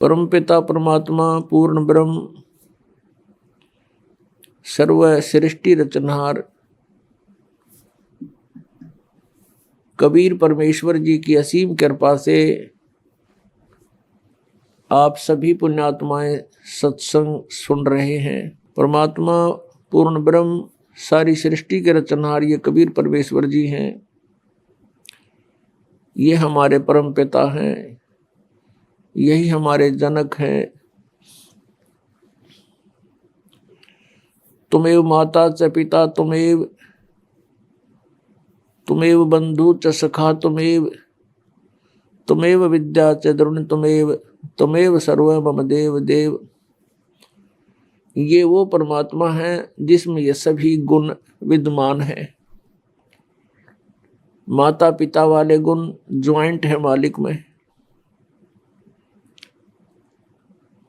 परमपिता परमात्मा पूर्ण ब्रह्म सर्व सृष्टि रचनहार कबीर परमेश्वर जी की असीम कृपा से आप सभी पुण्यात्माएं सत्संग सुन रहे हैं। परमात्मा पूर्ण ब्रह्म सारी सृष्टि के रचनहार ये कबीर परमेश्वर जी हैं। ये हमारे परम पिता हैं, यही हमारे जनक हैं। तुमेव माता च पिता तुमेव, तुमेव बंधु च सखा तुमेव, तुमेव विद्या च द्रोण तुमेव, तुमेव सर्व मम देव देव। ये वो परमात्मा है जिसमें ये सभी गुण विद्यमान हैं। माता पिता वाले गुण ज्वाइंट है मालिक में,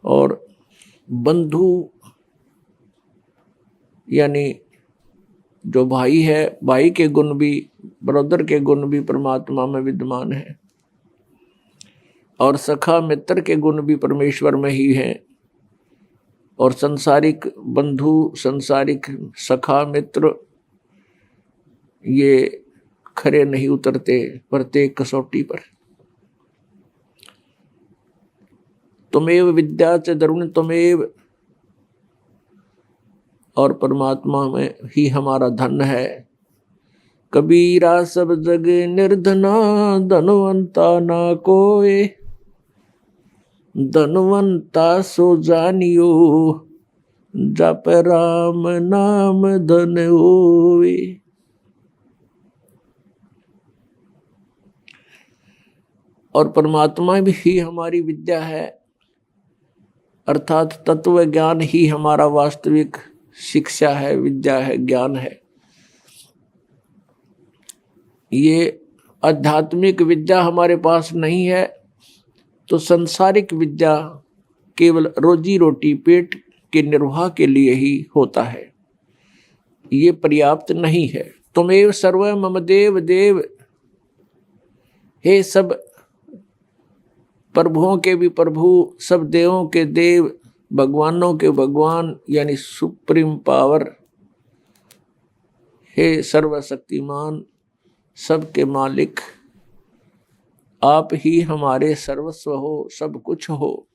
और बंधु यानी जो भाई है, भाई के गुण भी, ब्रदर के गुण भी परमात्मा में विद्यमान है, और सखा मित्र के गुण भी परमेश्वर में ही है। और संसारिक बंधु, संसारिक सखा मित्र ये खरे नहीं उतरते प्रत्येक कसौटी पर। तुमेव विद्या च द्रोण तुमेव, और परमात्मा में ही हमारा धन है। कबीरा सब जग निर्धना, धनवंता ना कोय, धनवंता सो जानियो, जप राम नाम धन होवे। और परमात्मा भी ही हमारी विद्या है, अर्थात तत्व ज्ञान ही हमारा वास्तविक शिक्षा है, विद्या है, ज्ञान है। ये आध्यात्मिक विद्या हमारे पास नहीं है तो संसारिक विद्या केवल रोजी रोटी पेट के निर्वाह के लिए ही होता है, ये पर्याप्त नहीं है। तुमेव सर्व मम देव देव, हे सब प्रभुओं के भी प्रभु, सब देवों के देव, भगवानों के भगवान यानी सुप्रीम पावर, हे सर्वशक्तिमान, सबके मालिक, आप ही हमारे सर्वस्व हो, सब कुछ हो।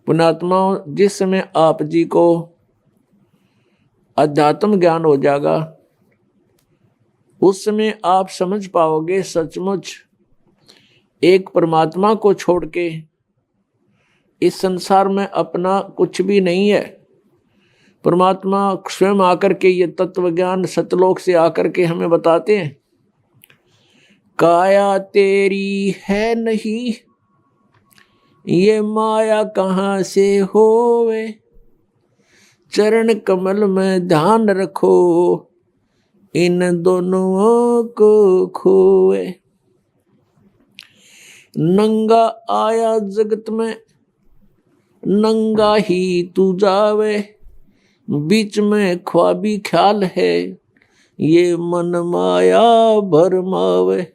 पुण्यात्माओं, जिस समय आप जी को अध्यात्म ज्ञान हो जाएगा उस समय आप समझ पाओगे सचमुच एक परमात्मा को छोड़ के इस संसार में अपना कुछ भी नहीं है। परमात्मा स्वयं आकर के ये तत्व ज्ञान सतलोक से आकर के हमें बताते हैं, काया तेरी है नहीं, ये माया कहाँ से होवे, चरण कमल में ध्यान रखो, इन दोनों को खोए। नंगा आया जगत में, नंगा ही तू जावे, बीच में ख्वाबी ख्याल है, ये मन माया भरमावे।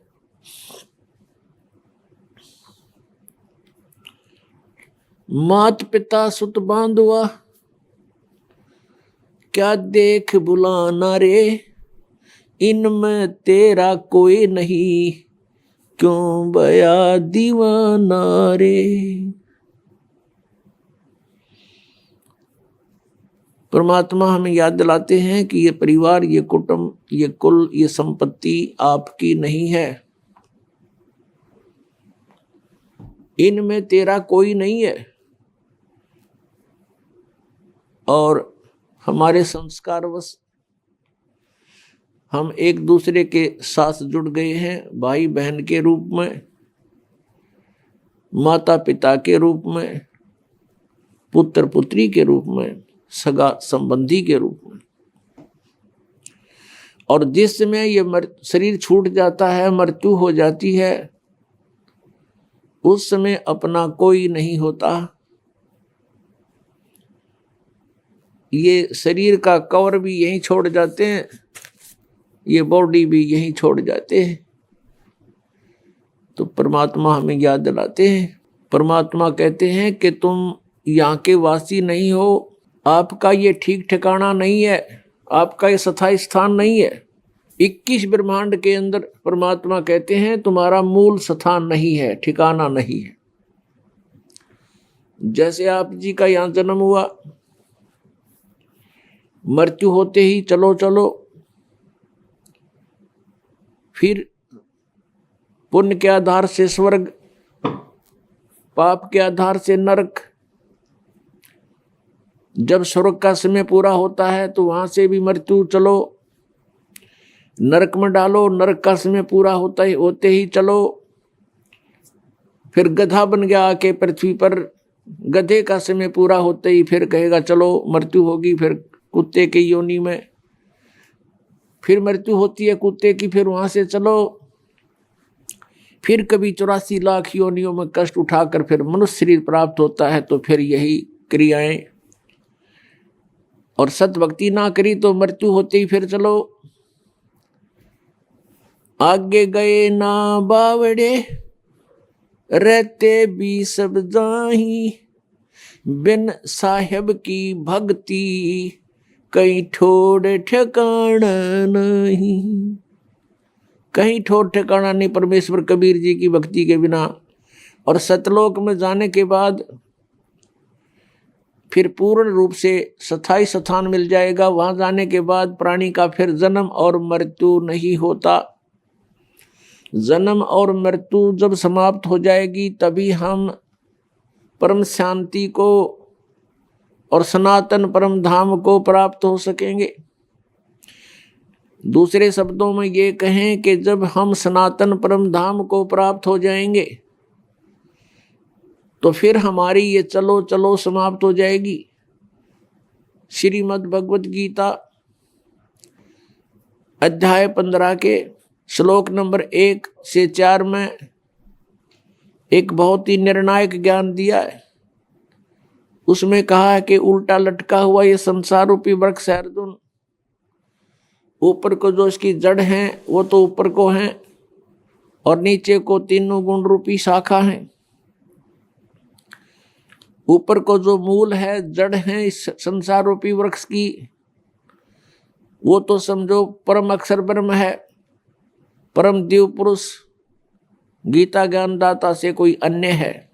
मात पिता सुत बांधुआ, क्या देख बुलाना रे, इनमें तेरा कोई नहीं, क्यों बया दीवाना रे। परमात्मा हमें याद दिलाते हैं कि ये परिवार, ये कुटुंब, ये कुल, ये संपत्ति आपकी नहीं है, इनमें तेरा कोई नहीं है। और हमारे संस्कारवश हम एक दूसरे के साथ जुड़ गए हैं, भाई बहन के रूप में, माता पिता के रूप में, पुत्र पुत्री के रूप में, सगा संबंधी के रूप में। और जिस समय ये शरीर छूट जाता है, मृत्यु हो जाती है, उस समय अपना कोई नहीं होता। ये शरीर का कवर भी यहीं छोड़ जाते हैं, ये बॉडी भी यहीं छोड़ जाते हैं। तो परमात्मा हमें याद दिलाते हैं। परमात्मा कहते हैं कि तुम यहाँ के वासी नहीं हो, आपका ये ठीक ठिकाना नहीं है, आपका ये स्थायी स्थान नहीं है। 21 ब्रह्मांड के अंदर परमात्मा कहते हैं तुम्हारा मूल स्थान नहीं है, ठिकाना नहीं है। जैसे आप जी का यहाँ जन्म हुआ, मृत्यु होते ही चलो चलो, फिर पुण्य के आधार से स्वर्ग, पाप के आधार से नरक। जब स्वर्ग का समय पूरा होता है तो वहां से भी मृत्यु, चलो नरक में डालो, नरक का समय पूरा होते ही चलो, फिर गधा बन गया आके पृथ्वी पर, गधे का समय पूरा होते ही फिर कहेगा चलो मृत्यु होगी, फिर कुत्ते की योनि में, फिर मृत्यु होती है कुत्ते की, फिर वहां से चलो, फिर कभी 84 लाख योनियों में कष्ट उठाकर फिर मनुष्य शरीर प्राप्त होता है। तो फिर यही क्रियाएं, और सत भक्ति ना करी तो मृत्यु होते ही फिर चलो, आगे गए ना बावड़े रहते भी सब जाही, बिन साहेब की भक्ति कहीं ठोड़ ठिकाना नहीं। कहीं ठोर ठिकाना नहीं परमेश्वर कबीर जी की भक्ति के बिना। और सतलोक में जाने के बाद फिर पूर्ण रूप से स्थायी स्थान मिल जाएगा। वहां जाने के बाद प्राणी का फिर जन्म और मृत्यु नहीं होता। जन्म और मृत्यु जब समाप्त हो जाएगी तभी हम परम शांति को और सनातन परम धाम को प्राप्त हो सकेंगे। दूसरे शब्दों में ये कहें कि जब हम सनातन परम धाम को प्राप्त हो जाएंगे तो फिर हमारी ये चलो चलो समाप्त हो जाएगी। श्रीमद् भगवत गीता अध्याय 15 के श्लोक नंबर 1 से 4 में एक बहुत ही निर्णायक ज्ञान दिया है। उसमें कहा है कि उल्टा लटका हुआ ये संसार रूपी वृक्ष है अर्जुन, ऊपर को जो इसकी जड़ है वो तो ऊपर को है और नीचे को तीनों गुण रूपी शाखा है। ऊपर को जो मूल है, जड़ है इस संसार रूपी वृक्ष की, वो तो समझो परम अक्षर ब्रह्म है, परम दिव्य पुरुष गीता ज्ञानदाता से कोई अन्य है।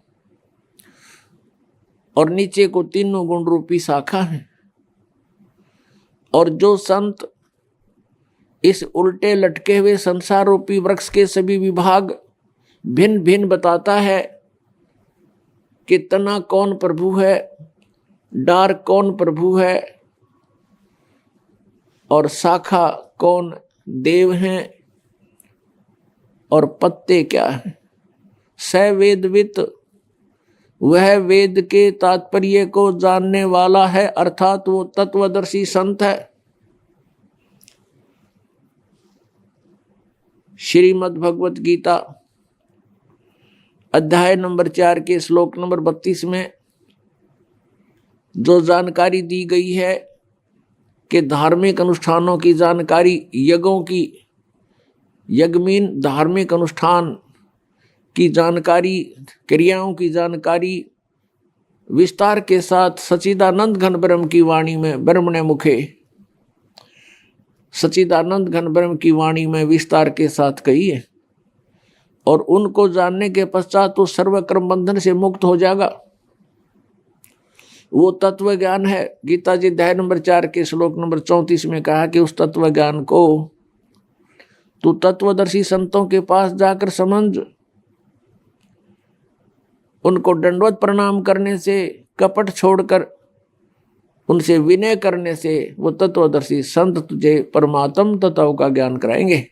और नीचे को तीनों गुण रूपी शाखा है। और जो संत इस उल्टे लटके हुए संसार रूपी वृक्ष के सभी विभाग भिन्न भिन्न बताता है कि तना कौन प्रभु है, डार कौन प्रभु है और शाखा कौन देव हैं और पत्ते क्या है, स वेदवित वह वेद के तात्पर्य को जानने वाला है, अर्थात वो तत्वदर्शी संत है। श्रीमद् भगवत गीता अध्याय नंबर 4 के श्लोक नंबर 32 में जो जानकारी दी गई है कि धार्मिक अनुष्ठानों की जानकारी, यज्ञों की, यज्ञमीन धार्मिक अनुष्ठान की जानकारी, क्रियाओं की जानकारी विस्तार के साथ सच्चिदानंद घन ब्रह्म की वाणी में, ब्रह्मणे मुखे सच्चिदानंद घन ब्रह्म की वाणी में विस्तार के साथ कही है। और उनको जानने के पश्चात तो सर्वकर्म बंधन से मुक्त हो जाएगा। वो तत्व ज्ञान है। गीता जी अध्याय नंबर 4 के श्लोक नंबर 34 में कहा कि उस तत्व ज्ञान को तू तत्वदर्शी संतों के पास जाकर समझ। उनको दंडवत प्रणाम करने से, कपट छोड़कर उनसे विनय करने से वो तत्वदर्शी संत तुझे परमात्म तत्व का ज्ञान कराएंगे।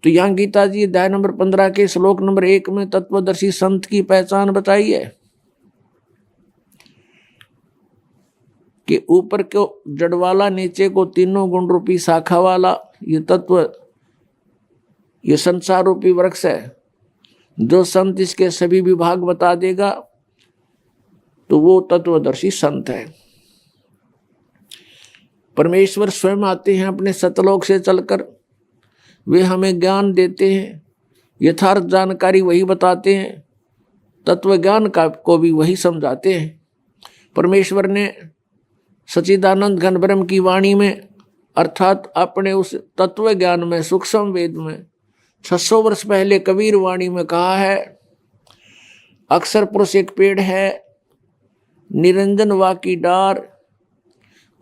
तो यहाँ गीता जी अध्याय नंबर 15 के श्लोक नंबर 1 में तत्वदर्शी संत की पहचान बताई है कि ऊपर को जड़ वाला, नीचे को तीनों गुण रूपी शाखा वाला ये तत्व, ये संसार रूपी वृक्ष है। जो संत इसके सभी विभाग बता देगा तो वो तत्वदर्शी संत है। परमेश्वर स्वयं आते हैं अपने सतलोक से चलकर, वे हमें ज्ञान देते हैं, यथार्थ जानकारी वही बताते हैं, तत्व ज्ञान को भी वही समझाते हैं। परमेश्वर ने सच्चिदानंद घन ब्रह्म की वाणी में अर्थात अपने उस तत्व ज्ञान में सूक्ष्म वेद में 600 वर्ष पहले कबीर वाणी में कहा है, अक्षर पुरुष एक पेड़ है, निरंजन वा की डार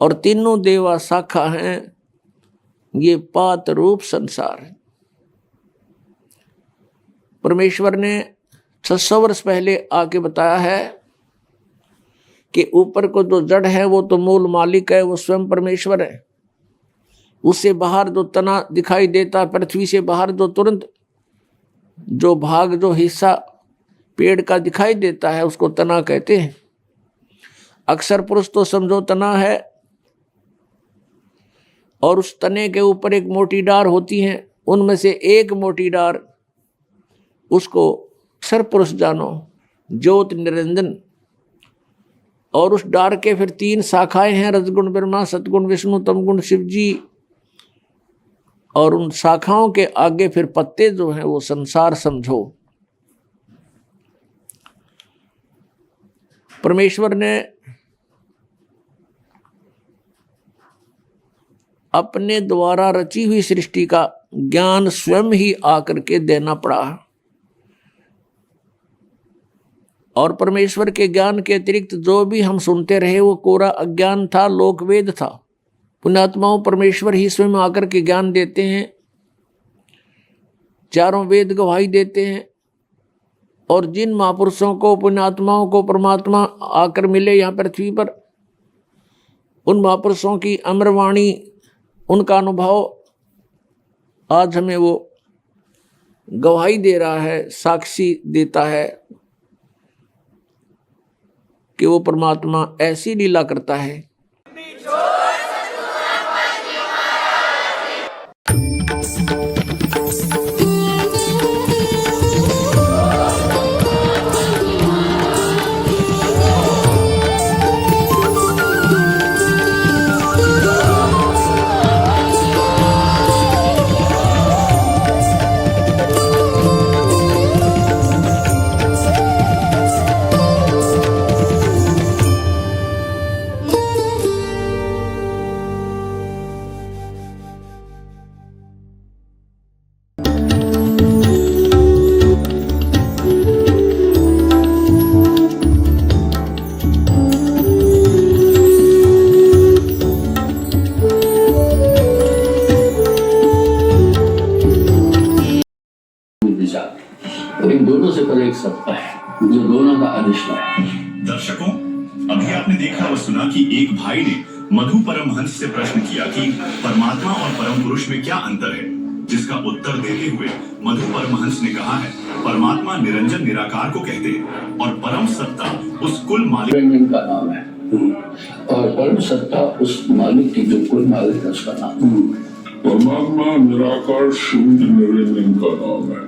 और तीनों देवा शाखा हैं, ये पात रूप संसार है। परमेश्वर ने 600 वर्ष पहले आके बताया है कि ऊपर को जो जड़ है वो तो मूल मालिक है, वो स्वयं परमेश्वर है। उससे बाहर जो तना दिखाई देता, पृथ्वी से बाहर जो तुरंत जो भाग जो हिस्सा पेड़ का दिखाई देता है उसको तना कहते हैं। अक्षर पुरुष तो समझो तना है, और उस तने के ऊपर एक मोटी डार होती है, उनमें से एक मोटी डार उसको अक्षर पुरुष जानो, ज्योत निरंजन। और उस डार के फिर 3 शाखाएं हैं, रजगुण ब्रह्मा, सतगुण विष्णु, तमगुण शिव जी। और उन शाखाओं के आगे फिर पत्ते जो हैं वो संसार समझो। परमेश्वर ने अपने द्वारा रची हुई सृष्टि का ज्ञान स्वयं ही आकर के देना पड़ा, और परमेश्वर के ज्ञान के अतिरिक्त जो भी हम सुनते रहे वो कोरा अज्ञान था, लोकवेद था। पुण्यात्माओं, परमेश्वर ही स्वयं आकर के ज्ञान देते हैं, चारों वेद गवाही देते हैं। और जिन महापुरुषों को, पुण्यात्माओं को परमात्मा आकर मिले यहाँ पृथ्वी पर, उन महापुरुषों की अमरवाणी, उनका अनुभव आज हमें वो गवाही दे रहा है, साक्षी देता है कि वो परमात्मा ऐसी लीला करता है। और इन दोनों से पर एक सत्ता है जो दोनों का अधिष्ठान है। दर्शकों, अभी आपने देखा और सुना कि एक भाई ने मधु परमहंस से प्रश्न किया कि परमात्मा और परम पुरुष में क्या अंतर है, जिसका उत्तर देते हुए मधु परमहंस ने कहा है, परमात्मा निरंजन निराकार को कहते हैं और परम सत्ता उस कुल मालिक का नाम है, और परम सत्ता उस मालिक की जो कुल मालिक है उसका नाम। परमात्मा निराकार शून्य निरंजन का नाम है,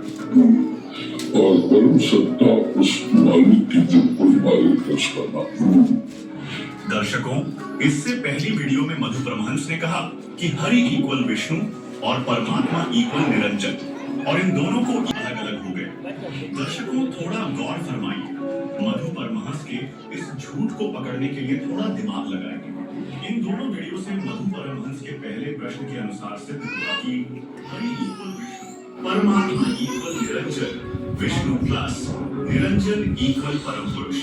और परम सत्ता उस मालिक की जो कोई मालिक है उसका नाम। दर्शकों, इससे पहली वीडियो में मधु परमहंस ने कहा कि हरि इक्वल विष्णु और परमात्मा इक्वल निरंजन, और इन दोनों को अलग अलग हो गए। दर्शकों, थोड़ा गौर फरमाइए, मधु परमहंस के इस झूठ को पकड़ने के लिए थोड़ा दिमाग लगाएंगे। इन दोनों वीडियो से मधु परमहंस के पहले प्रश्न के अनुसार सिद्ध हुआ कि हरि इक्वल विष्णु, परमात्मा equal Niranjan, Vishnu plus Niranjan equal परम पुरुष।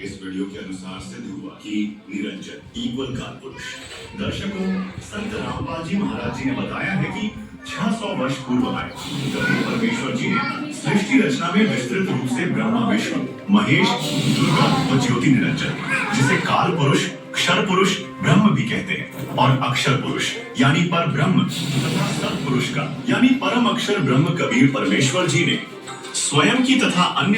इस वीडियो के अनुसार सिद्ध हुआ कि निरंजन इक्वल काल पुरुष। दर्शकों, संत रामपाल जी महाराज जी ने बताया है कि 600 वर्ष पूर्व आए परमेश्वर जी ने सृष्टि रचना में विस्तृत रूप से ब्रह्मा, विष्णु, महेश, दुर्गा और ज्योति निरंजन, जिसे काल पुरुष, क्षर पुरुष, ब्रह्म भी कहते हैं, और अक्षर पुरुष यानी पर ब्रह्म तथा सत्पुरुष का यानी परम अक्षर ब्रह्म कबीर परमेश्वर जी ने स्वयं की तथा अन्य